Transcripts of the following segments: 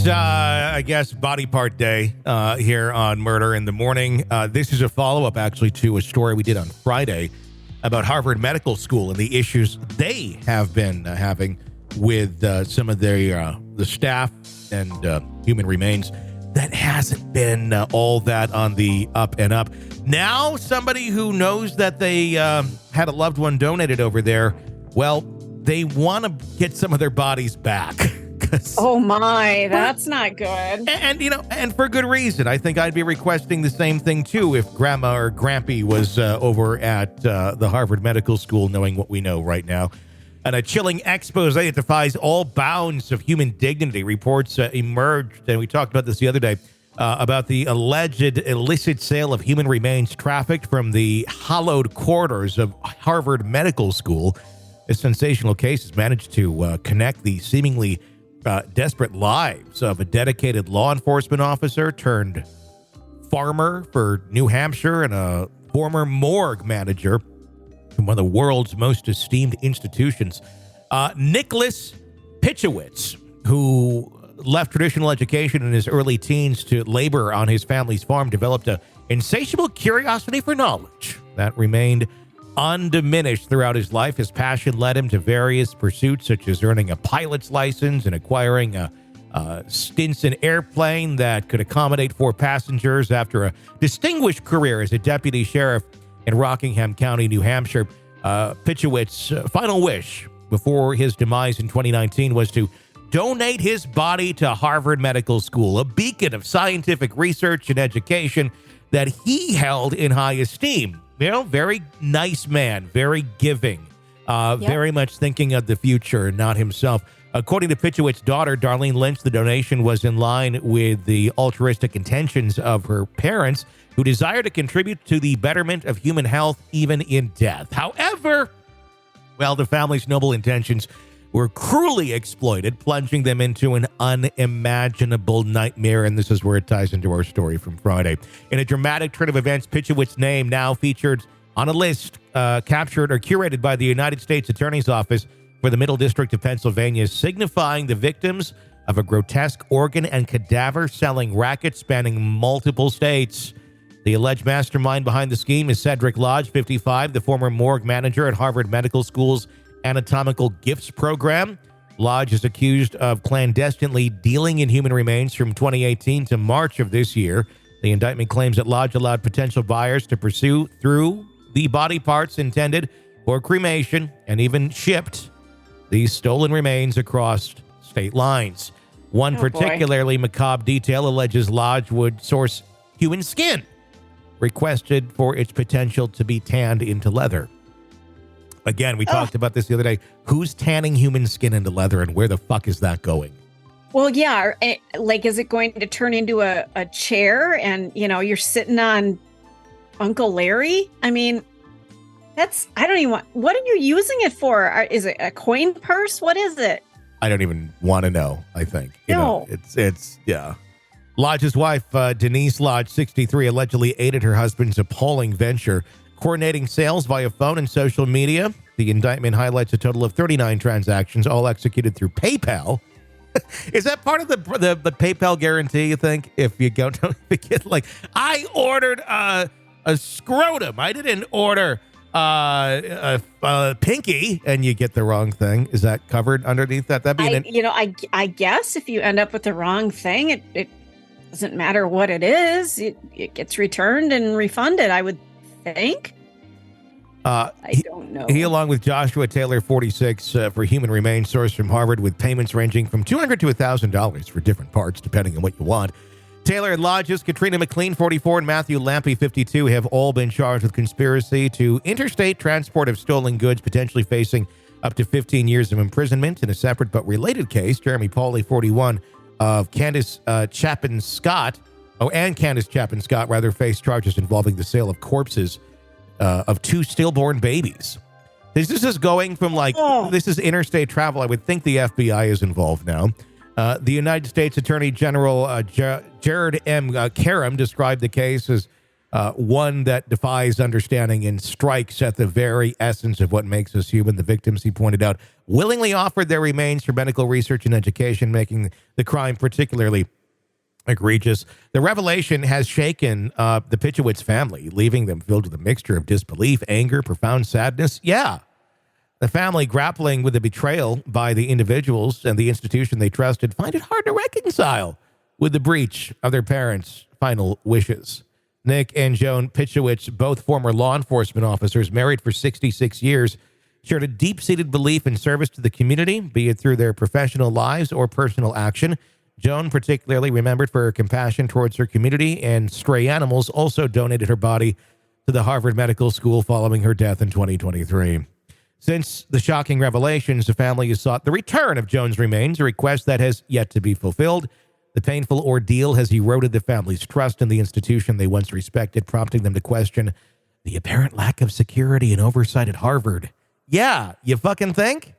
It's, I guess, body part day here on Murder in the Morning. This is a follow-up, actually, to a story we did on Friday about Harvard Medical School and the issues they have been having with some of their the staff and human remains. That hasn't been all that on the up and up. Now, somebody who knows that they had a loved one donated over there, well, they want to get some of their bodies back. Oh my, that's not good. And you know, and for good reason. I think I'd be requesting the same thing too if Grandma or Grampy was over at the Harvard Medical School, knowing what we know right now. And a chilling expose that defies all bounds of human dignity. Reports emerged, and we talked about this the other day, about the alleged illicit sale of human remains trafficked from the hallowed corridors of Harvard Medical School. A sensational case has managed to connect the seemingly desperate lives of a dedicated law enforcement officer turned farmer for New Hampshire and a former morgue manager from one of the world's most esteemed institutions. Nicholas Pitchowitz, who left traditional education in his early teens to labor on his family's farm, developed an insatiable curiosity for knowledge that remained undiminished throughout his life. His passion led him to various pursuits, such as earning a pilot's license and acquiring a Stinson airplane that could accommodate 4 passengers after a distinguished career as a deputy sheriff in Rockingham County, New Hampshire. Pitchowitz's final wish before his demise in 2019 was to donate his body to Harvard Medical School, a beacon of scientific research and education that he held in high esteem. You know, very nice man, very giving, very much thinking of the future, not himself. According to Pitchowitz's daughter, Darlene Lynch, the donation was in line with the altruistic intentions of her parents, who desire to contribute to the betterment of human health even in death. However, well, the family's noble intentions were cruelly exploited, plunging them into an unimaginable nightmare. And this is where it ties into our story from Friday. In a dramatic turn of events, Pitchowitz's name now featured on a list captured or curated by the United States Attorney's Office for the Middle District of Pennsylvania, signifying the victims of a grotesque organ and cadaver-selling racket spanning multiple states. The alleged mastermind behind the scheme is Cedric Lodge, 55, the former morgue manager at Harvard Medical School's Anatomical Gifts Program. Lodge is accused of clandestinely dealing in human remains from 2018 to March of this year. The indictment claims that Lodge allowed potential buyers to pursue through the body parts intended for cremation and even shipped these stolen remains across state lines. One particularly macabre detail alleges Lodge would source human skin, requested for its potential to be tanned into leather. Again, we talked about this the other day. Who's tanning human skin into leather, and where the fuck is that going? Well, yeah. Like, is it going to turn into a chair and, you know, you're sitting on Uncle Larry? I mean, I don't even what are you using it for? Is it a coin purse? What is it? I don't even want to know, I think. No. It's yeah. Lodge's wife, Denise Lodge, 63, allegedly aided her husband's appalling venture, coordinating sales via phone and social media. The indictment highlights a total of 39 transactions, all executed through PayPal. Is that part of the PayPal guarantee, you think? If you go to get, like, I ordered a scrotum. I didn't order a pinky, and you get the wrong thing. Is that covered underneath that? That'd be I guess if you end up with the wrong thing, it doesn't matter what it is. It gets returned and refunded, I would think. I don't know. He, along with Joshua Taylor, 46, for human remains sourced from Harvard, with payments ranging from $200 to $1,000 for different parts, depending on what you want. Taylor and Lodge's Katrina McLean, 44, and Matthew Lampy, 52, have all been charged with conspiracy to interstate transport of stolen goods, potentially facing up to 15 years of imprisonment. In a separate but related case, Jeremy Pauley, 41, of Candace Chapin Scott, faced charges involving the sale of corpses of 2 stillborn babies. This is going from this is interstate travel. I would think the FBI is involved now. The United States Attorney General Jared M. Karam described the case as one that defies understanding and strikes at the very essence of what makes us human. The victims, he pointed out, willingly offered their remains for medical research and education, making the crime particularly egregious. The revelation has shaken the Pitchowitz family, leaving them filled with a mixture of disbelief, anger, profound sadness. Yeah. The family, grappling with the betrayal by the individuals and the institution they trusted, find it hard to reconcile with the breach of their parents' final wishes. Nick and Joan Pitchowitz, both former law enforcement officers, married for 66 years, shared a deep-seated belief in service to the community, be it through their professional lives or personal action. Joan, particularly remembered for her compassion towards her community and stray animals, also donated her body to the Harvard Medical School following her death in 2023. Since the shocking revelations, the family has sought the return of Joan's remains, a request that has yet to be fulfilled. The painful ordeal has eroded the family's trust in the institution they once respected, prompting them to question the apparent lack of security and oversight at Harvard. Yeah, you fucking think?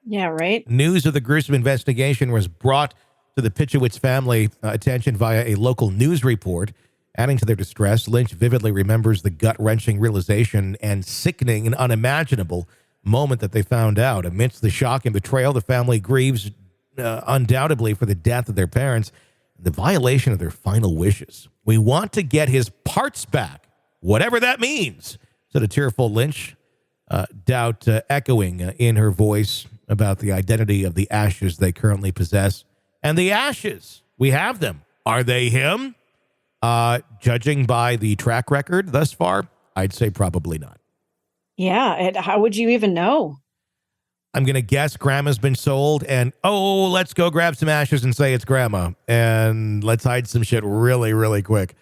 Yeah, right. News of the gruesome investigation was brought to the Pitchowitz family attention via a local news report. Adding to their distress, Lynch vividly remembers the gut-wrenching realization and sickening and unimaginable moment that they found out. Amidst the shock and betrayal, the family grieves undoubtedly for the death of their parents and the violation of their final wishes. We want to get his parts back, whatever that means, said a tearful Lynch, doubt echoing in her voice about the identity of the ashes they currently possess. And the ashes, we have them. Are they him? Judging by the track record thus far, I'd say probably not. Yeah, how would you even know? I'm going to guess grandma's been sold and, let's go grab some ashes and say it's grandma. And let's hide some shit really, really quick.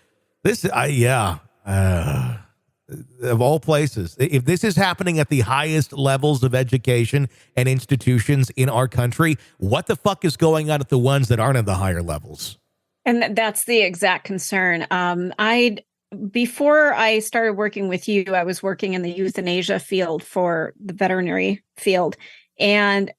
Of all places, if this is happening at the highest levels of education and institutions in our country, what the fuck is going on at the ones that aren't at the higher levels? And that's the exact concern. Before I started working with you, I was working in the euthanasia field for the veterinary field. And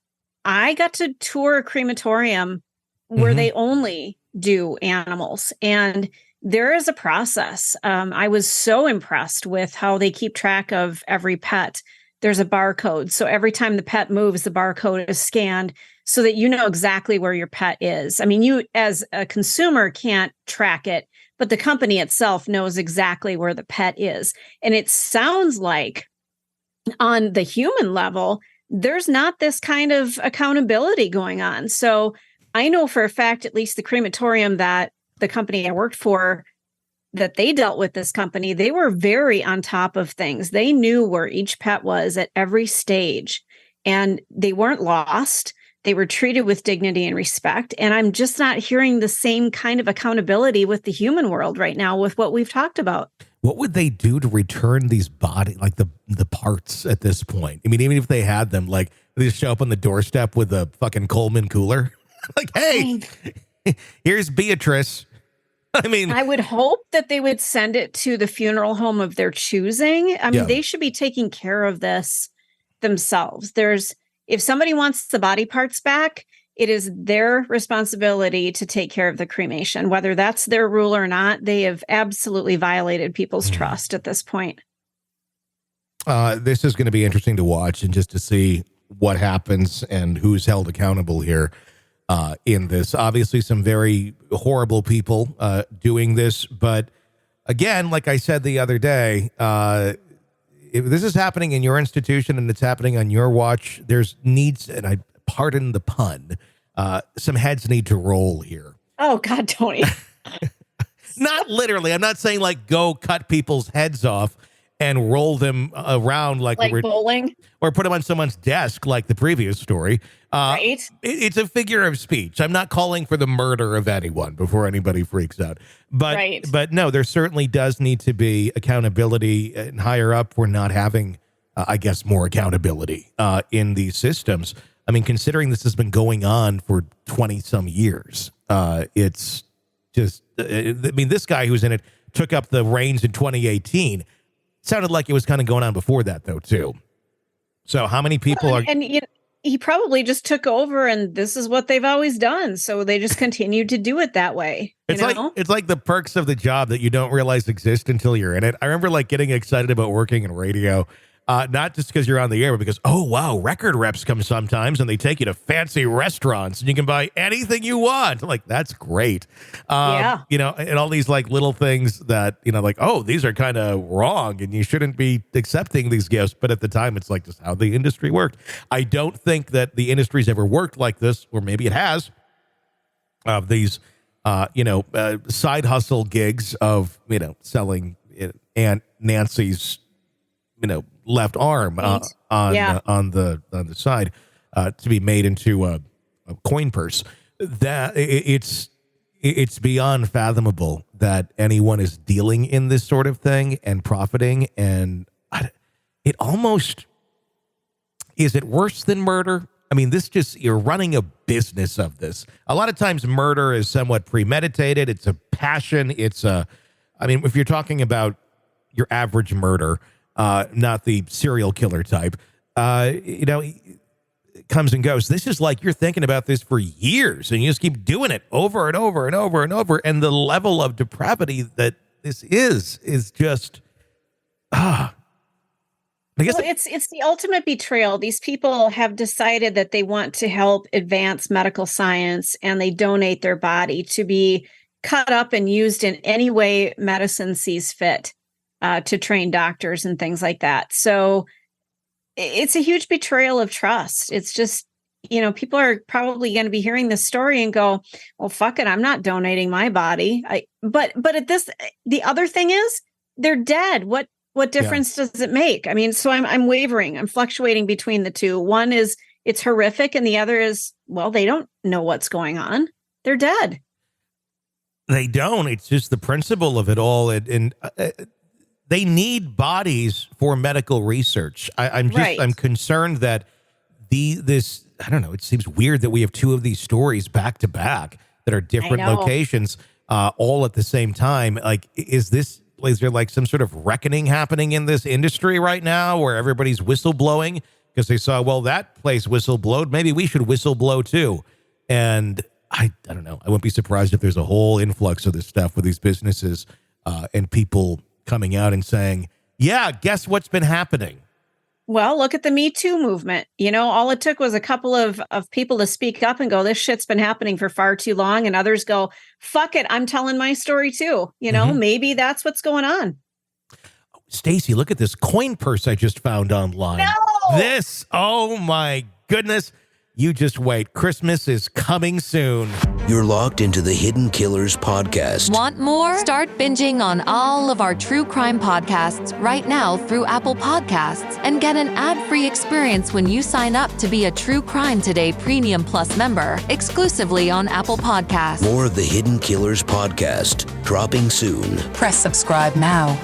I got to tour a crematorium where they only do animals. And there is a process. I was so impressed with how they keep track of every pet. There's a barcode. So every time the pet moves, the barcode is scanned so that you know exactly where your pet is. I mean, you as a consumer can't track it, but the company itself knows exactly where the pet is. And it sounds like on the human level, there's not this kind of accountability going on. So I know for a fact, at least the crematorium that the company I worked for, that they dealt with this company, they were very on top of things. They knew where each pet was at every stage, and they weren't lost. They were treated with dignity and respect. And I'm just not hearing the same kind of accountability with the human world right now with what we've talked about. What would they do to return these bodies, like the parts at this point? I mean, even if they had them, like they just show up on the doorstep with a fucking Coleman cooler. Like, hey, here's Beatrice. I mean, I would hope that they would send it to the funeral home of their choosing. I mean, they should be taking care of this themselves. If somebody wants the body parts back, it is their responsibility to take care of the cremation. Whether that's their rule or not, they have absolutely violated people's trust at this point. This is going to be interesting to watch and just to see what happens and who's held accountable here in this. Obviously, some very horrible people doing this. But again, like I said the other day, if this is happening in your institution and it's happening on your watch, there's needs, and I pardon the pun, some heads need to roll here. Oh, God, Tony. Not literally. I'm not saying like go cut people's heads off and roll them around like bowling, or put them on someone's desk like the previous story. Right. It's a figure of speech. I'm not calling for the murder of anyone before anybody freaks out. But no, there certainly does need to be accountability and higher up. We're not having, I guess, more accountability in these systems. I mean, considering this has been going on for 20 some years, it's just, I mean, this guy who's in it took up the reins in 2018. Sounded like it was kind of going on before that, though, too. So how many people are... And he probably just took over and this is what they've always done. So they just continued to do it that way. It's like the perks of the job that you don't realize exist until you're in it. I remember like getting excited about working in radio, not just because you're on the air, but because, oh, wow, record reps come sometimes and they take you to fancy restaurants and you can buy anything you want. Like, that's great. Yeah. You know, and all these like little things that, you know, like, oh, these are kind of wrong and you shouldn't be accepting these gifts. But at the time, it's like just how the industry worked. I don't think that the industry's ever worked like this, or maybe it has, of these side hustle gigs of, you know, selling Aunt Nancy's, you know, left arm on the side to be made into a coin purse. That it's beyond fathomable that anyone is dealing in this sort of thing and profiting. And it almost, is it worse than murder? I mean, you're running a business of this. A lot of times murder is somewhat premeditated. It's a passion. If you're talking about your average murder, not the serial killer type, it comes and goes. This is like you're thinking about this for years and you just keep doing it over and over and over and over. And the level of depravity that this is just, I guess it's the ultimate betrayal. These people have decided that they want to help advance medical science and they donate their body to be cut up and used in any way medicine sees fit, to train doctors and things like that. So it's a huge betrayal of trust. It's just, you know, people are probably going to be hearing this story and go, well, fuck it, I'm not donating my body. But the other thing is they're dead. What difference does it make? I mean, so I'm wavering. I'm fluctuating between the two. One is it's horrific, and the other is, well, they don't know what's going on. They're dead. They don't. It's just the principle of it all, and they need bodies for medical research. I'm concerned that this. I don't know. It seems weird that we have two of these stories back to back that are different locations, all at the same time. Like, is there like some sort of reckoning happening in this industry right now where everybody's whistleblowing because they saw, well, that place whistleblowed, maybe we should whistleblow too. And I don't know. I wouldn't be surprised if there's a whole influx of this stuff with these businesses and people coming out and saying, yeah, guess what's been happening? Well, look at the Me Too movement. You know, all it took was a couple of people to speak up and go, this shit's been happening for far too long. And others go, fuck it, I'm telling my story too. You know, maybe that's what's going on. Stacey, look at this coin purse I just found online. No! Oh my goodness. You just wait. Christmas is coming soon. You're locked into the Hidden Killers podcast. Want more? Start binging on all of our true crime podcasts right now through Apple Podcasts and get an ad-free experience when you sign up to be a True Crime Today Premium Plus member exclusively on Apple Podcasts. More of the Hidden Killers podcast dropping soon. Press subscribe now.